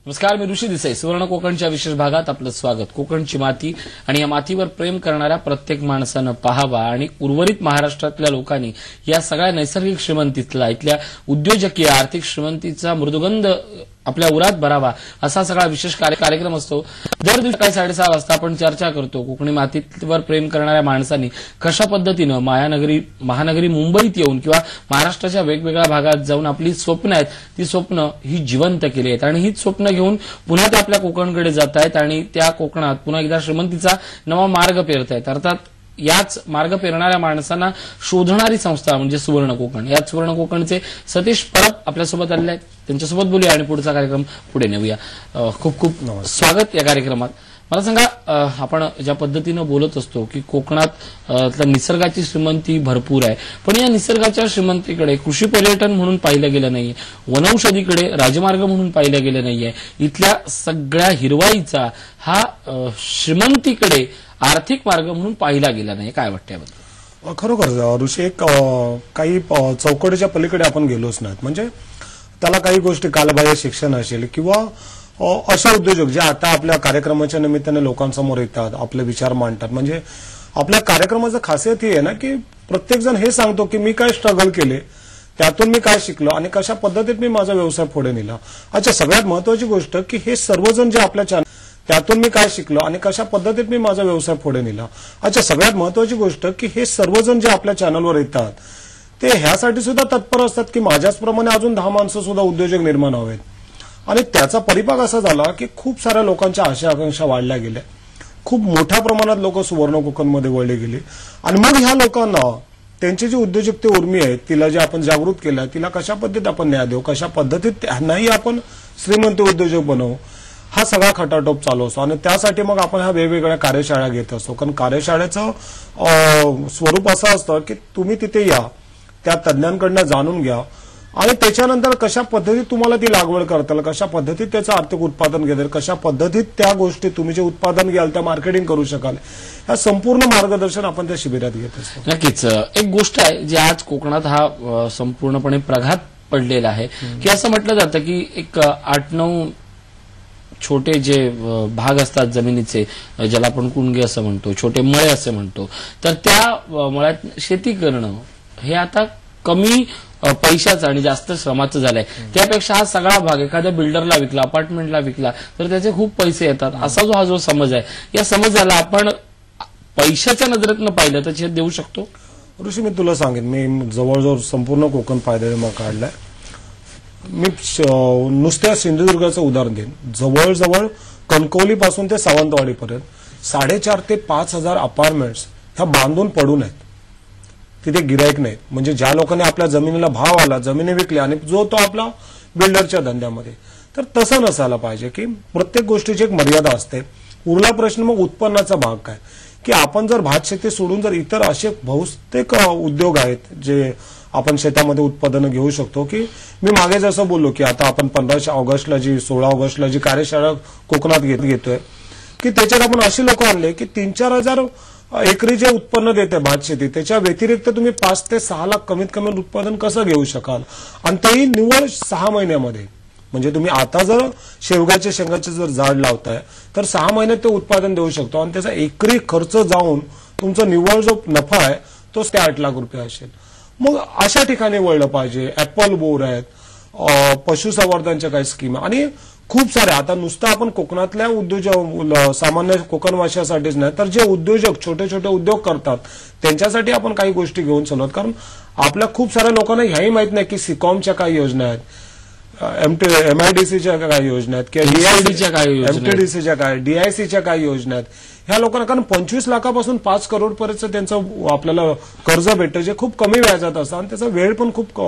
नमस्कार, मी ऋषी देसाई. सुवर्ण कोकणच्या विशेष भागात आपलं स्वागत. कोकणची माती आणि या मातीवर प्रेम करणाऱ्या प्रत्येक माणसानं पाहावा आणि उर्वरित महाराष्ट्रातल्या लोकांनी या सगळ्या नैसर्गिक श्रीमंतीतला, इथल्या उद्योजकीय आर्थिक श्रीमंतीचा मृदुगंध आपल्या उरात भरावा, असा सगळा विशेष कार्यक्रम असतो. दर दिवशी सकाळी 6:30 वाजता आपण चर्चा करतो कोकणी मातीवर प्रेम करणाऱ्या माणसांनी कशा पद्धतीनं महानगरी मुंबईत येऊन किंवा महाराष्ट्राच्या वेगवेगळ्या भागात जाऊन आपली स्वप्न आहेत ती स्वप्न ही जिवंत केली आहेत आणि हीच स्वप्न घेऊन पुन्हा ते आपल्या कोकणकडे जात आहेत आणि त्या कोकणात पुन्हा एकदा श्रीमंतीचा नवा मार्ग पेरतायत. अर्थात याच मार्ग पेरणाऱ्या माणसांना शोधणारी संस्था म्हणजे सुवर्ण कोकण. याच सुवर्ण कोकणचे सतीश परब आपल्यासोबत आलेले आहेत. त्यांच्यासोबत बोलूया आणि पुढचा कार्यक्रम पुढे नेऊया. खूप खूप स्वागत या कार्यक्रमात. मला सांगा, आपण ज्या पद्धतीनं बोलत असतो की कोकणात निसर्गाची श्रीमंती भरपूर आहे, पण या निसर्गाच्या श्रीमंतीकडे कृषी पर्यटन म्हणून पाहिलं गेलं नाहीये, वनौषधीकडे राजमार्ग म्हणून पाहिलं गेलं नाहीये. इथल्या सगळ्या हिरवाईचा हा श्रीमंतीकडे आर्थिक मार्ग म्हणून पाहिला गेला नाही. काय वाटतं याबद्दल? खरोखर ऋषी, एक काही चौकटीच्या पलीकडे आपण गेलोच नाहीत. म्हणजे त्याला काही गोष्टी कालबाह्य शिक्षण असेल किंवा असे उद्योजक जे आता आपल्या कार्यक्रमाच्या निमित्ताने लोकांसमोर येतात, आपले विचार मांडतात. म्हणजे आपल्या कार्यक्रमाचं खासियत ही आहे ना की प्रत्येक जण हे सांगतो की मी काय स्ट्रगल केले, त्यातून मी काय शिकलो आणि कशा पद्धतीत मी माझा व्यवसाय पुढे नेला. अच्छा, सगळ्यात महत्वाची गोष्ट की हे सर्वजण जे आपल्या त्यातून मी काय शिकलो आणि कशा पद्धतीत मी माझा व्यवसाय पुढे नेला. अच्छा, सगळ्यात महत्वाची गोष्ट की हे सर्वजण जे आपल्या चॅनलवर येतात ते ह्यासाठी सुद्धा तत्पर असतात की माझ्याचप्रमाणे अजून 10 माणसं सुद्धा उद्योजक निर्माण व्हावेत. आणि त्याचा परिपाक असा झाला की खूप साऱ्या लोकांच्या आशा आकांक्षा वाढल्या गेल्या. खूप मोठ्या प्रमाणात लोक सुवर्ण कोकणमध्ये वळले गेले आणि मग ह्या लोकांना त्यांची जी उद्योजकते उर्मी आहे तिला जे आपण जागृत केलं, तिला कशा पद्धतीत आपण न्याय देऊ, कशा पद्धतीत त्यांनाही आपण श्रीमंत उद्योजक बनवू, हा सगळा खटाटोप चालू असतो. आणि त्यासाठी मग आपण ह्या वेगवेगळ्या कार्यशाळा घेत असतो. कारण कार्यशाळेचं स्वरूप असं असतं की तुम्ही तिथे या, त्या तज्ञांकडनं जाणून घ्या आणि त्याच्यानंतर कशा पद्धतीत तुम्हाला ती लागवड करता येईल, कशा पद्धतीत त्याचं आर्थिक उत्पादन घेता येईल, कशा पद्धतीत त्या गोष्टी तुम्ही जे उत्पादन घ्याल त्या मार्केटिंग करू शकाल, या संपूर्ण मार्गदर्शन आपण त्या शिबिरात घेत असतो. नक्कीच. एक गोष्ट आहे जी आज कोकणात हा संपूर्णपणे प्रघात पडलेला आहे की असं म्हटलं जातं की एक 8-9 छोटे जे भाग असतात जमिनीचे, ज्याला आपण कुणगे असं म्हणतो, छोटे मळे असं म्हणतो, तर त्या मळ्यात शेती करणं हे आता कमी पैशाचं आणि जास्त श्रमाचं झालंय. त्यापेक्षा हा सगळा भाग एखाद्या बिल्डरला विकला, अपार्टमेंटला विकला तर त्याचे खूप पैसे येतात, असा हा जो समज आहे, या समजाला आपण पैशाच्या नजरेतनं पाहिलं तर छेद देऊ शकतो. ऋषी, मी तुला सांगेन, मी जवळजवळ संपूर्ण कोकण पायदळी काढलाय. मी नुसत्या सिंधुदुर्गाचं उदाहरण देईन. जवळजवळ कणकवलीपासून ते सावंतवाडीपर्यंत 4,500 ते 5,000 अपार्टमेंट्स ह्या बांधून पडून आहेत. तिथे गिराईक नाहीत. म्हणजे ज्या लोकांनी आपल्या जमिनीला भाव आला, जमिनी विकल्या आणि जो तो आपला बिल्डरच्या धंद्यामध्ये. तर तसं नसायला पाहिजे की प्रत्येक गोष्टीची एक मर्यादा असते. उरला प्रश्न मग उत्पन्नाचा भाग काय, की आपण जर भात शेती सोडून जर इतर असे बहुतेक उद्योग आहेत जे आपण शेतामध्ये उत्पादनं घेऊ शकतो. की मी मागे जसं बोललो की आता आपण 15 ऑगस्टला 16 ऑगस्टला जी कार्यशाळा कोकणात घेतोय की त्याच्यात आपण अशी लोक आणले की 3-4 हजार एकरी जे उत्पन्न देते भात शेती, त्याच्या व्यतिरिक्त तुम्ही 5 ते 6 लाख कमीत कमी उत्पादन कसं घेऊ शकाल, आणि तेही निव्वळ 6 महिन्यामध्ये. म्हणजे तुम्ही आता जर शेवगाच्या शेंगाचे जर झाड लावताय तर 6 महिन्यात ते उत्पादन देऊ शकतो आणि त्याचा एकरी खर्च जाऊन तुमचा निव्वळ जो नफा आहे तो 8 लाख रुपये असेल. मग अशा ठिकाणी वळलं पाहिजे. ऍपल बोर आहेत, पशुसंवर्धनच्या काही स्कीम आणि खूप साऱ्या. आता नुसतं आपण कोकणातल्या उद्योजक, सामान्य कोकणवासियासाठीच नाही तर जे उद्योजक छोटे छोटे उद्योग करतात त्यांच्यासाठी आपण काही गोष्टी घेऊन चालवत. कारण आपल्या खूप साऱ्या लोकांना ह्याही माहित नाही की सिकॉमच्या काही योजना आहेत, MIDCच्या काही योजना आहेत किंवा DICच्या काही MTDCच्या काय, DICच्या काही योजना आहेत. ह्या लोकांना, कारण 25 लाखापासून 5 करोड पर्यंत त्यांचं आपल्याला कर्ज भेटतं जे खूप कमी व्याजात असतं आणि त्याचा वेळ पण खूप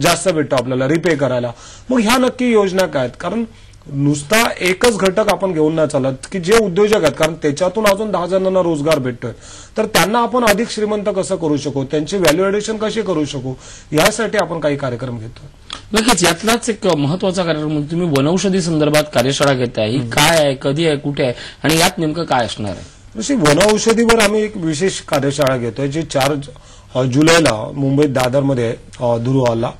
जास्त भेटतो आपल्याला रिपे करायला. मग ह्या नक्की योजना काय आहेत? कारण नुसता एकच घटक आपण घेऊन नाही चालत की जे उद्योजक आहेत, कारण त्याच्यातून अजून 10 जणांना रोजगार भेटतोय, तर त्यांना आपण अधिक श्रीमंत कसं करू शकू, त्यांची व्हॅल्यू एडिशन कशी करू शकू, यासाठी आपण काही कार्यक्रम घेतो. नक्कीच. यातलाच एक महत्वाचा कार्यक्रम तुम्ही वनौषधी संदर्भात कार्यशाळा घेताय. ही काय आहे, कधी आहे, कुठे आहे आणि यात नेमकं काय असणार आहे? जशी वनौषधीवर आम्ही एक विशेष कार्यशाळा घेतोय जी 4 जुलैला मुंबईत दादरमध्ये दुरुहॉलला.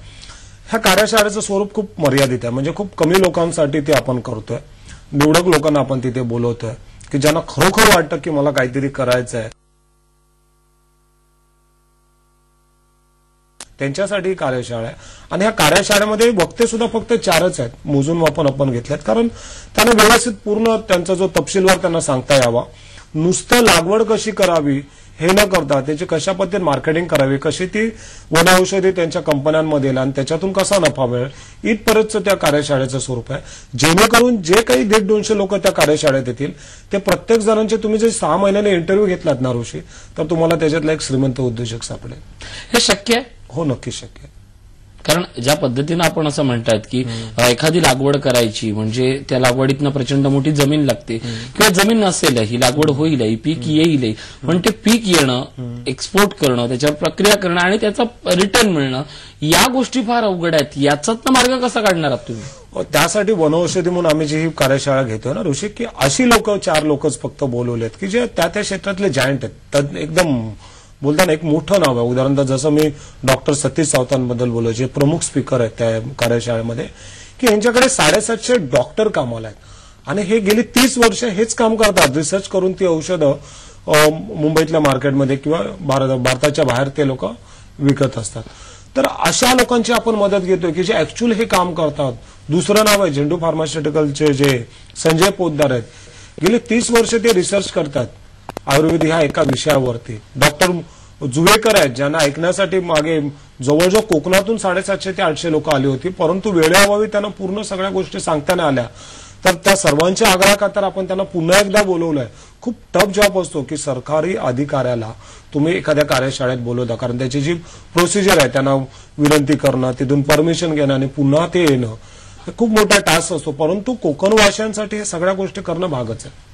ह्या कार्यशाळेचं स्वरूप खूप मर्यादित आहे, म्हणजे खूप कमी लोकांसाठी ते आपण करतोय. निवडक लोकांना आपण तिथे बोलवतोय की ज्यांना खरोखर वाटतं की मला काहीतरी करायचं आहे, त्यांच्यासाठी ही कार्यशाळा आहे. आणि ह्या कार्यशाळेमध्ये वक्ते सुद्धा फक्त 4च आहेत, मोजून आपण घेतलेत, कारण त्यांना व्यवस्थित पूर्ण त्यांचा जो तपशीलवार त्यांना सांगता यावा. नुसतं लागवड कशी करावी हे न करता त्याची कशा पद्धतीने मार्केटिंग करावी, कशी ती वनौषधी त्यांच्या कंपन्यांमध्ये येईल आणि त्याच्यातून कसा नफा मिळेल इथपर्यंतचं त्या कार्यशाळेचं स्वरूप आहे. जेणेकरून जे काही 150-200 लोक त्या कार्यशाळेत येतील ते प्रत्येक जणांचे तुम्ही जे 6 महिन्याने इंटरव्ह्यू घेतलात ना ऋषी, तर तुम्हाला त्याच्यातला एक श्रीमंत उद्योजक सापडेल. हे शक्य आहे? हो, नक्की शक्य आहे. कारण ज्या पद्धतीनं आपण असं म्हणतात की एखादी लागवड करायची म्हणजे त्या लागवडीतनं प्रचंड मोठी जमीन लागते, किंवा जमीन नसेल ही लागवड होईल, पीक येईल, पण ते पीक येणं, एक्सपोर्ट करणं, त्याच्यावर प्रक्रिया करणं आणि त्याचा रिटर्न मिळणं, या गोष्टी फार अवघड आहेत. याचाच मार्ग कसा काढणार आहात तुम्ही? त्यासाठी वनौषधी म्हणून आम्ही जी ही कार्यशाळा घेतोय ना ऋषी, की अशी लोक 4 लोकच फक्त बोलवलेत की जे त्या क्षेत्रातले जायंट आहेत, एकदम बोलताना एक मोठं नाव आहे. उदाहरणार्थ जसं मी डॉक्टर सतीश सावंतांबद्दल बोललो, जे प्रमुख स्पीकर आहेत त्या कार्यशाळेमध्ये, की यांच्याकडे 750 डॉक्टर कामाला आहेत आणि हे गेली 30 वर्ष हेच काम करतात, रिसर्च करून ती औषधं मुंबईतल्या मार्केटमध्ये किंवा भारताच्या बाहेर ते लोक विकत असतात. तर अशा लोकांची आपण मदत घेतोय की जे ऍक्च्युअल हे काम करतात. दुसरं नाव आहे झेंडू फार्मास्युटिकलचे जे संजय पोद्दार आहेत, गेली 30 वर्ष ते रिसर्च करतात आयुर्वेद ह्या एका विषयावरती. डॉक्टर जुवेकर आहेत, ज्यांना ऐकण्यासाठी मागे जवळजवळ कोकणातून 750 ते 800 लोक आली होती, परंतु वेळेअभावी त्यांना पूर्ण सगळ्या गोष्टी सांगता नाही आल्या. तर त्या सर्वांच्या आग्रहाखातर आपण त्यांना पुन्हा एकदा बोलवलंय. खूप टफ जॉब असतो की सरकारी अधिकाऱ्याला तुम्ही एखाद्या कार्यशाळेत बोलवता, कारण त्याची जी प्रोसिजर आहे त्यांना विनंती करणं, तिथून परमिशन घेणं आणि पुन्हा ते येणं, हे खूप मोठा टास्क असतो. परंतु कोकणवासियांसाठी हे सगळ्या गोष्टी करणं भागच आहे.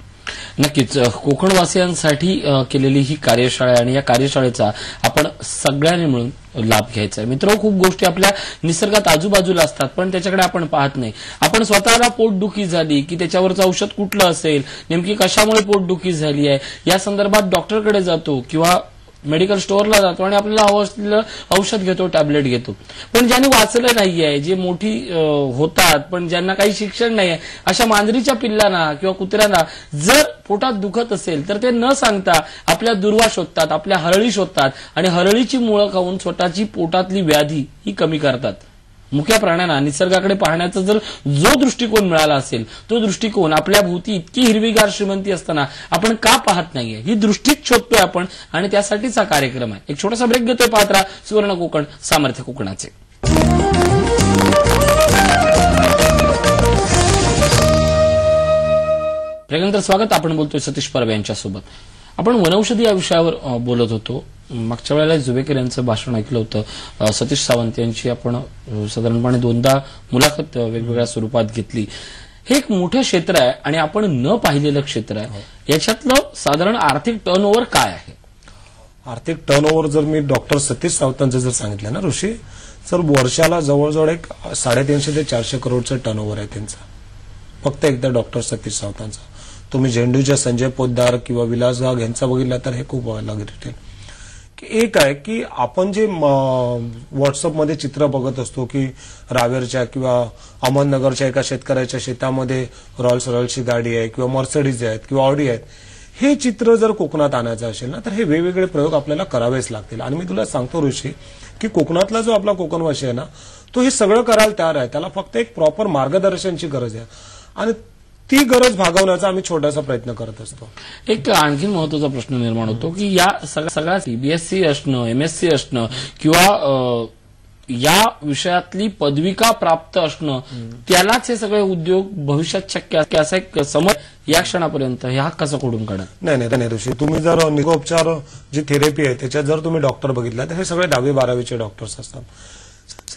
नक्कीच कोकणवासियांसाठी केलेली ही कार्यशाळा आणि या कार्यशाळेचा आपण सगळ्यांनी मिळून लाभ घ्यायचा आहे. मित्र, खूप गोष्टी आपल्या निसर्गात आजूबाजूला असतात पण त्याच्याकडे आपण पाहत नाही. आपण स्वतःला पोटदुखी झाली की त्याच्यावरचं औषध कुठलं असेल, नेमकी कशामुळे पोटदुखी झाली आहे या संदर्भात डॉक्टरकडे जातो किंवा मेडिकल स्टोअरला जातो आणि आपल्याला हवं असलेलं औषध घेतो, टॅबलेट घेतो. पण ज्यांनी वाचलं नाहीये, जे मोठी होतात पण ज्यांना काही शिक्षण नाहीये, अशा मांजरीच्या पिल्लांना किंवा कुत्र्यांना जर पोटात दुखत असेल तर ते न सांगता आपल्या दुर्वा शोधतात, आपल्या हरळी शोधतात आणि हरळीची मुळं खाऊन स्वतःची पोटातली व्याधी ही कमी करतात. मुक्या प्राण्यांना निसर्गाकडे पाहण्याचा जर जो दृष्टिकोन मिळाला असेल, तो दृष्टिकोन आपल्या भोवती इतकी हिरवीगार श्रीमंती असताना आपण का पाहत नाहीये, ही दृष्टीच शोधतोय आपण आणि त्यासाठीच हा कार्यक्रम आहे. एक छोटासा ब्रेक घेतोय. पाहत राहा सुवर्ण कोकण, सामर्थ्य कोकणाचे. ब्रेकनंतर स्वागत. आपण बोलतोय सतीश परब यांच्यासोबत. आपण वनौषधी या विषयावर बोलत होतो. मागच्या वेळेला जुवेकर यांचं भाषण ऐकलं होतं. सतीश सावंत यांची आपण साधारणपणे 2दा मुलाखत वेगवेगळ्या स्वरूपात घेतली. हे एक मोठं क्षेत्र आहे आणि आपण न पाहिलेलं क्षेत्र आहे. याच्यातलं साधारण आर्थिक टर्नओव्हर काय आहे? आर्थिक टर्नओव्हर जर मी डॉक्टर सतीश सावंतांचं जर सांगितलं ना ऋषी, तर वर्षाला जवळजवळ एक 350 ते 400 करोडचं टर्नओव्हर आहे त्यांचा, फक्त एकदा डॉक्टर सतीश सावंतांचा. तुम्ही झेंडूच्या संजय पोद्दार किंवा विलास वाघ यांचा बघितला तर हे खूप व्हायला लागेल. एक आहे की आपण जे व्हॉट्सअपमध्ये चित्र बघत असतो की रावेरच्या किंवा अहमदनगरच्या एका शेतकऱ्याच्या शेतामध्ये रॉयल्स रॉयल्सची गाडी आहे किंवा मर्सिडीज आहेत किंवा ऑडी आहेत, हे चित्र जर कोकणात आणायचं असेल ना तर हे वेगवेगळे प्रयोग आपल्याला करावेच लागतील. आणि मी तुला सांगतो ऋषी की कोकणातला जो आपला कोकणवासी आहे ना, तो हे सगळं करायला तयार आहे. त्याला फक्त एक प्रॉपर मार्गदर्शनाची गरज आहे आणि ती गरज भागवण्याचा आम्ही छोटासा प्रयत्न करत असतो. एक आणखी महत्वाचा प्रश्न निर्माण होतो की या सगळ्या बीएससी असणं, एमएससी असणं किंवा या विषयातली पदविका प्राप्त असणं, त्यालाच हे सगळे उद्योग भविष्यात शक्य असं एक समज या क्षणापर्यंत हे हा कसा खोडून काढत? नाही ऋषी, तुम्ही जर निरोपचार जी थेरपी आहे त्याच्यात जर तुम्ही डॉक्टर बघितला तर हे सगळे 10वी-12वीचे डॉक्टर्स असतात.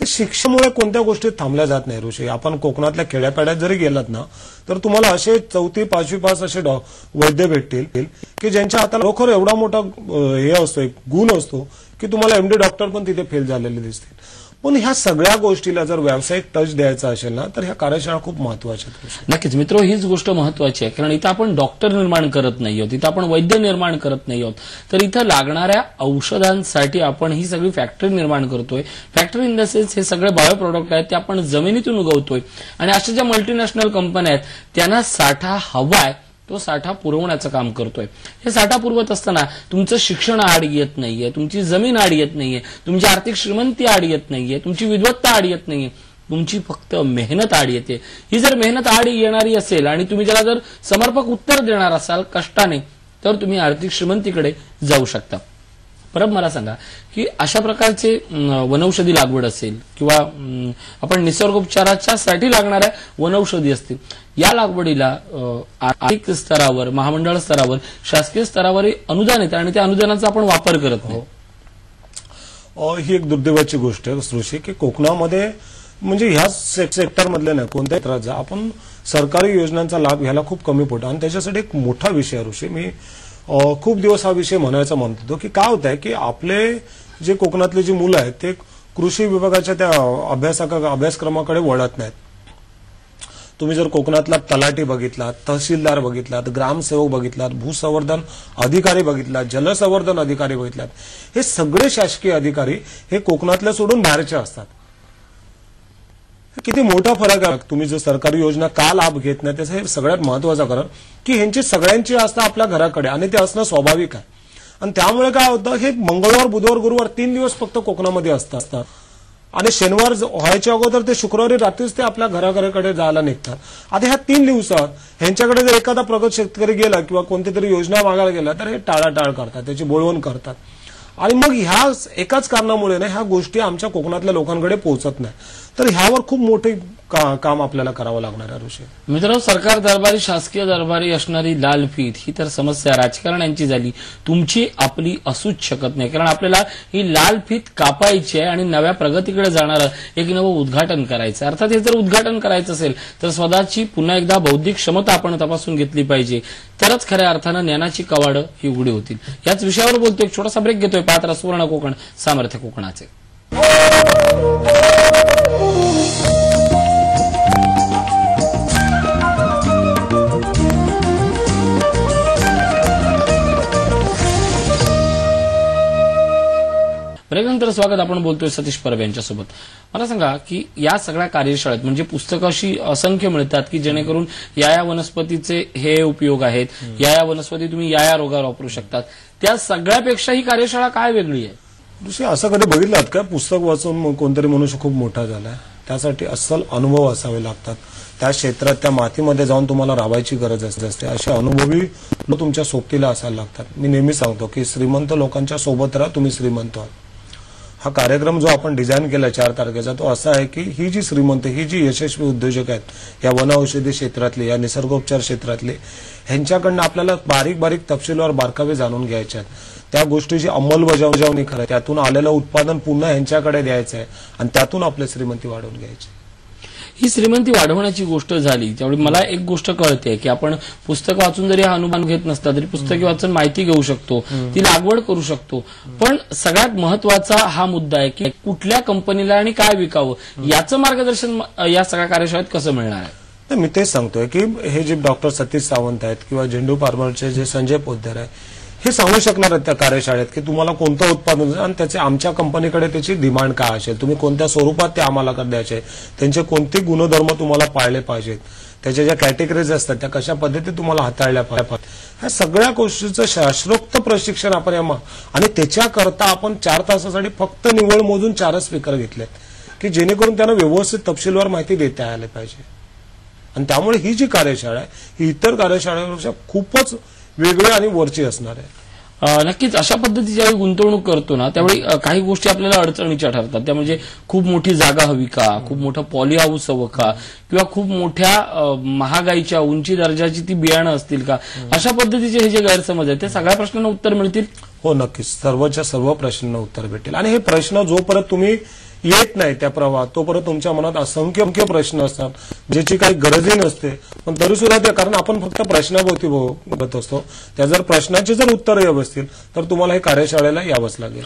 शिक्षणामुळे कोणत्या गोष्टी थांबल्या जात नाही ऋषी. आपण कोकणातल्या खेड्यापाड्यात जरी गेलात ना तर तुम्हाला असे 4थी 5वी पास असे वैद्य भेटतील की ज्यांच्या हाताला खरोखर एवढा मोठा हे असतो, एक गुण असतो की तुम्हाला एमडी डॉक्टर पण तिथे फेल झालेले दिसतील. पण ह्या सगळ्या गोष्टीला जर व्यावसायिक टच द्यायचा असेल ना, तर ह्या कार्यशाळा खूप महत्वाच्या आहेत. नक्कीच मित्र, हीच गोष्ट महत्वाची आहे, कारण इथं आपण डॉक्टर निर्माण करत नाही आहोत, इथं आपण वैद्य निर्माण करत नाही आहोत, तर इथं लागणाऱ्या औषधांसाठी आपण ही सगळी फॅक्टरी निर्माण करतोय. फॅक्टरी इन द सेन्स हे सगळे बायो प्रोडक्ट आहेत ते आपण जमिनीतून उगवतोय, आणि अशा ज्या मल्टीनॅशनल कंपन्या आहेत त्यांना साठा हवाय तो साठा पुरवण्याचं काम करतोय. हे साठा पुरवत असताना तुमचं शिक्षण आड येत नाहीये, तुमची जमीन आड येत नाहीये, तुमची आर्थिक श्रीमंती आड येत नाहीये, तुमची विद्वत्ता आड येत नाहीये, तुमची फक्त मेहनत आड येते. ही जर मेहनत आड येणारी असेल आणि तुम्ही त्याला जर समर्पक उत्तर देणार असाल कष्टाने, तर तुम्ही आर्थिक श्रीमंतीकडे जाऊ शकता. परत मला सांगा की अशा प्रकारचे वनौषधी लागवड असेल किंवा आपण निसर्गोपचाराच्यासाठी लागणाऱ्या वनौषधी असतील, या लागवडीला आर्थिक स्तरावर, महामंडळ स्तरावर, शासकीय स्तरावरही अनुदान येतं आणि त्या अनुदानाचा आपण वापर करत नाही. ही एक दुर्दैवाची गोष्ट आहे ऋषी, की कोकणामध्ये म्हणजे ह्या सेक्टरमधले नाही कोणत्याही त्रास आपण सरकारी योजनांचा लाभ घ्यायला खूप कमी पडतो. आणि त्याच्यासाठी एक मोठा विषय आहे ऋषी, मी खूप दिवस हा विषय म्हणायचा म्हणतो की काय होत आहे की आपले जे कोकणातले जी मुलं आहेत ते कृषी विभागाच्या त्या अभ्यासक्रमाकडे वळत नाहीत. तुम्ही जर कोकणातला तलाठी बघितलात, तहसीलदार बघितलात, ग्रामसेवक बघितलात, भूसंवर्धन अधिकारी बघितलात, जलसंवर्धन अधिकारी बघितलात, हे सगळे शासकीय अधिकारी हे कोकणातल्या सोडून बाहेरचे असतात. किती मोठा फरक आहे. तुम्ही जर सरकारी योजना का लाभ घेत नाही त्याचं हे सगळ्यात महत्वाचं कारण की ह्यांची सगळ्यांची आस्था आपल्या घराकडे आणि ते असणं स्वाभाविक आहे. आणि त्यामुळे काय होतं, हे मंगळवार, बुधवार, गुरुवार 3 दिवस फक्त कोकणामध्ये असतात आणि शनिवार व्हायच्या अगोदर ते शुक्रवारी रात्रीच ते आपल्या घराकडे जायला निघतात. आता ह्या 3 दिवसात ह्यांच्याकडे जर एखादा प्रगत शेतकरी गेला किंवा कोणती तरी योजना मागायला गेला तर हे टाळाटाळ करतात, त्याची बोलवण करतात. आणि मग ह्या एकाच कारणामुळे ना ह्या गोष्टी आमच्या कोकणातल्या लोकांकडे पोहोचत नाही. तर ह्यावर खूप मोठे काम आपल्याला करावं लागणार आहे ऋषी. मित्रांनो, सरकार दरबारी, शासकीय दरबारी असणारी लाल फीत ही तर समस्या राजकारण्यांची झाली, तुमची आपली असूच शकत नाही. कारण आपल्याला ही लाल फीत कापायची आहे आणि नव्या प्रगतीकडे जाणारं एक नवं उद्घाटन करायचं. अर्थात हे जर उद्घाटन करायचं असेल तर स्वतःची पुन्हा एकदा बौद्धिक क्षमता आपण तपासून घेतली पाहिजे, तरच खऱ्या अर्थानं ज्ञानाची कवाडं ही उघडी होतील. याच विषयावर बोलतोय, एक छोटासा ब्रेक घेतोय. पात्र सुवर्ण कोकण, सामर्थ्य कोकणाचे. ब्रेकनंतर स्वागत. आपण बोलतोय सतीश परब यांच्यासोबत. मला सांगा की या सगळ्या कार्यशाळेत म्हणजे पुस्तकं अशी असंख्य मिळतात की जेणेकरून या वनस्पतीचे हे उपयोग आहेत, या वनस्पती तुम्ही या रोगावर वापरू शकतात, त्या सगळ्यापेक्षा ही कार्यशाळा काय वेगळी आहे? दुसरी असं कधी बघितलात का, पुस्तक वाचून कोणतरी मनुष्य खूप मोठा झालाय? त्यासाठी अस्सल अनुभव असावे लागतात. त्या क्षेत्रात, त्या मातीमध्ये जाऊन तुम्हाला राबायची गरज असते. असे अनुभवी तुमच्या सोबतीला असायला लागतात. मी नेहमी सांगतो की श्रीमंत लोकांच्या सोबत राहा, तुम्ही श्रीमंत आहात. हा कार्यक्रम जो आपण डिझाईन केला 4 तारखेचा, तो असा आहे की ही जी श्रीमंत, ही जी यशस्वी उद्योजक आहेत या वनौषधी क्षेत्रातले, या निसर्गोपचार क्षेत्रातले, ह्यांच्याकडनं आपल्याला बारीक बारीक तपशीलवार बारकावे जाणून घ्यायचे आहेत. त्या गोष्टीची अंमलबजावणी करायची, त्यातून आलेलं उत्पादन पुन्हा ह्यांच्याकडे द्यायचं आहे आणि त्यातून आपली श्रीमंती वाढवून घ्यायची. ही श्रीमंती वाढवण्याची गोष्ट झाली त्यामुळे मला एक गोष्ट कळते की आपण पुस्तक वाचून जरी हा अनुभव घेत नसला तरी पुस्तके वाचून माहिती घेऊ शकतो, ती लागवड करू शकतो. पण सगळ्यात महत्वाचा हा मुद्दा आहे की कुठल्या कंपनीला आणि काय विकावं याचं मार्गदर्शन या सगळ्या कार्यशाळेत कसं मिळणार आहे. मी तेच सांगतोय की हे जे डॉक्टर सतीश सावंत आहेत किंवा झेंडू फार्मरचे जे संजय पोद्दार आहे, हे सांगू शकणार आहेत त्या कार्यशाळेत की तुम्हाला कोणतं उत्पादन आणि त्याचे आमच्या कंपनीकडे त्याची डिमांड काय असेल, तुम्ही कोणत्या स्वरूपात ते आम्हाला द्यायचे, त्यांचे कोणते गुणधर्म तुम्हाला पाळले पाहिजेत, त्याच्या ज्या कॅटेगरीज असतात त्या कशा पद्धतीने तुम्हाला हाताळल्या पाहिजेत, ह्या सगळ्या गोष्टीचं शास्त्रोक्त प्रशिक्षण आपण आणि त्याच्याकरता आपण 4 तासासाठी फक्त निवड मोजून 4 स्पीकर घेतलेत की जेणेकरून त्यांना व्यवस्थित तपशीलवार माहिती देता आली पाहिजे. आणि त्यामुळे ही जी कार्यशाळा आहे ही इतर कार्यशाळेपेक्षा खूपच वेगळी आणि वरची असणार आहे. नक्कीच अशा पद्धतीची ज्यावेळी गुंतवणूक करतो ना त्यावेळी काही गोष्टी आपल्याला अडचणीच्या ठरतात. त्या म्हणजे खूप मोठी जागा हवी का, खूप मोठं पॉली हाऊस हवं का, किंवा खूप मोठ्या महागाईच्या उंची दर्जाची ती बियाणं असतील का, अशा पद्धतीचे हे जे गैरसमज आहेत ते सगळ्या प्रश्नांना उत्तर मिळतील. हो नक्कीच, सर्वच्या सर्व प्रश्नांना उत्तर भेटेल. आणि हे प्रश्न जोपर्यंत तुम्ही येत नाही त्या प्रवाहात तोपर्यंत तुमच्या मनात असंख्य प्रश्न असतात ज्याची काही गरजही नसते, पण तरी सुद्धा ते कारण आपण फक्त प्रश्नाभोवती बघत असतो. त्या जर प्रश्नाचे जर उत्तर हवे असतील तर तुम्हाला हे कार्यशाळेला यावंच लागेल.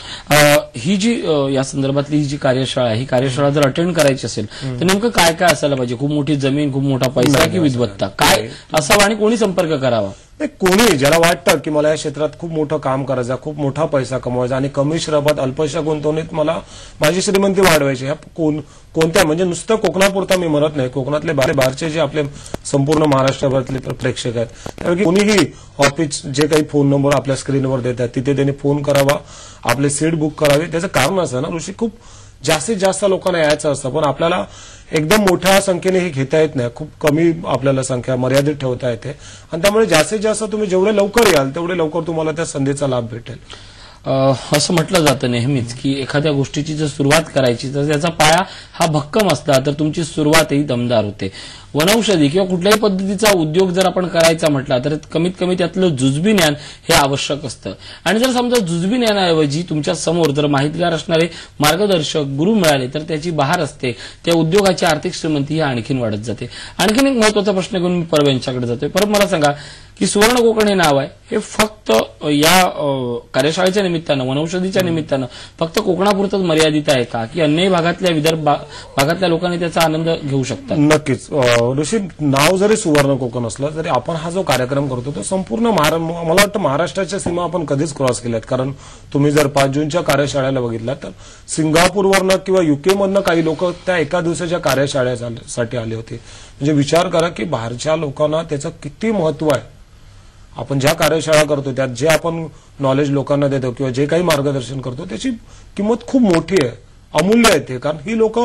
ही जी या संदर्भातली ही जी कार्यशाळा आहे, ही कार्यशाळा जर अटेंड करायची असेल तर नेमकं काय काय असायला पाहिजे? खूप मोठी जमीन, खूप मोठा पैसा की विद्वत्ता काय असावा आणि कोणी संपर्क करावा? कोणी ज्याला वाटतं की मला या क्षेत्रात खूप मोठं काम करायचं, खूप मोठा पैसा कमवायचा आणि कमी श्रमात अल्पशा गुंतवणुकीत मला माझी श्रीमंती वाढवायची, ह्या कोणत्या म्हणजे नुसतं कोकणापुरता मी म्हणत नाही, कोकणातले बाहेरचे जे आपले संपूर्ण महाराष्ट्राभरातले प्रेक्षक आहेत त्यापैकी कोणीही ऑफिस जे काही फोन नंबर आपल्या स्क्रीनवर देतात तिथे त्यांनी फोन करावा, आपले सीट बुक करावे. त्याचं कारण असं ना ऋषी, खूप जास्तीत जास्त लोकांना यायचं असतं पण आपल्याला एकदम मोठ्या संख्येने हे घेता येत नाही, खूप कमी आपल्याला संख्या मर्यादित ठेवता येते आणि त्यामुळे जास्तीत जास्त तुम्ही जेवढे लवकर याल तेवढे लवकर तुम्हाला त्या संधीचा लाभ भेटेल. असं म्हटलं जातं नेहमीच की एखाद्या गोष्टीची जर सुरुवात करायची तर त्याचा पाया हा भक्कम असला तर तुमची सुरुवातही दमदार होते. वनौषधी किंवा कुठल्याही पद्धतीचा उद्योग जर आपण करायचा म्हटला तर कमीत कमी त्यातलं जुजबी ज्ञान हे आवश्यक असतं. आणि जर समजा जुजबी ज्ञानाऐवजी तुमच्या समोर जर माहितगार असणारे मार्गदर्शक गुरु मिळाले तर त्याची बहार असते, त्या उद्योगाची आर्थिक श्रीमंती ही आणखीन वाढत जाते. आणखीन एक महत्वाचा प्रश्न घेऊन मी परब यांच्याकडे जातोय. परब, मला सांगा की सुवर्ण कोकण हे नाव आहे हे फक्त या कार्यशाळेच्या निमित्तानं, वनौषधीच्या निमित्तानं फक्त कोकणापुरतच मर्यादित आहे का, की अन्य भागातल्या विदर्भ भागातल्या लोकांनी त्याचा आनंद घेऊ शकतात? नक्कीच ऋषी, नाव जरी सुवर्ण कोकण असलं तरी आपण हा जो कार्यक्रम करतो तो संपूर्ण मला वाटतं महाराष्ट्राच्या सीमा आपण कधीच क्रॉस केल्यात. कारण तुम्ही जर 5 जूनच्या कार्यशाळेला बघितलं तर सिंगापूरवरनं किंवा युके मधनं काही लोक त्या एका दिवसाच्या कार्यशाळेसाठी आले होते. म्हणजे विचार करा की बाहेरच्या लोकांना त्याचं किती महत्व आहे. आपण ज्या कार्यशाळा करतो त्यात जे आपण नॉलेज लोकांना देतो किंवा जे काही मार्गदर्शन करतो त्याची किंमत खूप मोठी आहे, अमूल्य आहे ते. कारण ही लोक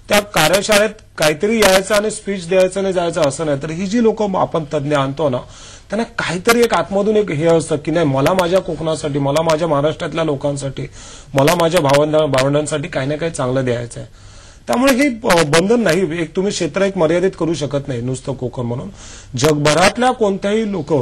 त्या कार्यशाळेत काहीतरी यायचं आणि स्पीच द्यायचं आणि जायचं असं नाही, तर ही जी लोक आपण तज्ज्ञ आणतो ना त्यांना काहीतरी एक आतमधून एक हे असतं की नाही, मला माझ्या कोकणासाठी, मला माझ्या महाराष्ट्रातल्या लोकांसाठी, मला माझ्या भावंडांसाठी काही ना काही चांगलं द्यायचं आहे. त्यामुळे हे बंधन नाही, एक तुम्ही क्षेत्र एक मर्यादित करू शकत नाही नुसतं कोकण म्हणून. जगभरातल्या कोणत्याही लोक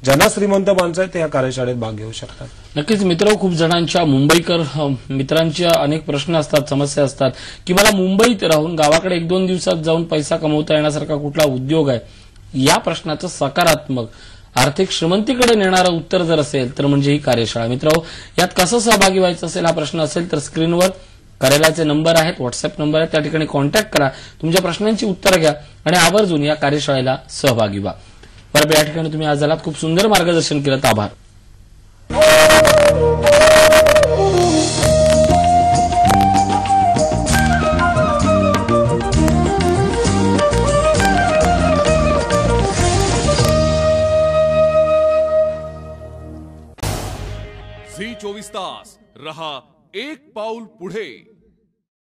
ज्यांना श्रीमंत माणसं आहेत ते या कार्यशाळेत भाग घेऊ शकतात. नक्कीच मित्र, खूप जणांच्या मुंबईकर मित्रांच्या अनेक प्रश्न असतात, समस्या असतात की मला मुंबईत राहून गावाकडे 1-2 दिवसात जाऊन पैसा कमवता येण्यासारखा कुठला उद्योग आहे. या प्रश्नाचं सकारात्मक आर्थिक श्रीमंतीकडे नेणारं उत्तर जर असेल तर म्हणजे ही कार्यशाळा. मित्र, यात कसं सहभागी व्हायचं असेल हा प्रश्न असेल तर स्क्रीनवर कार्यालयाचे नंबर आहेत, व्हॉट्सअप नंबर आहेत, त्या ठिकाणी कॉन्टॅक्ट करा, तुमच्या प्रश्नांची उत्तरं घ्या आणि आवर्जून या कार्यशाळेला सहभागी व्हा. बरं, या ठिकाणी तुम्ही आज आलात, खूप सुंदर मार्गदर्शन केलं, आभार. झी 24 तास रहा एक पाऊल पुढे.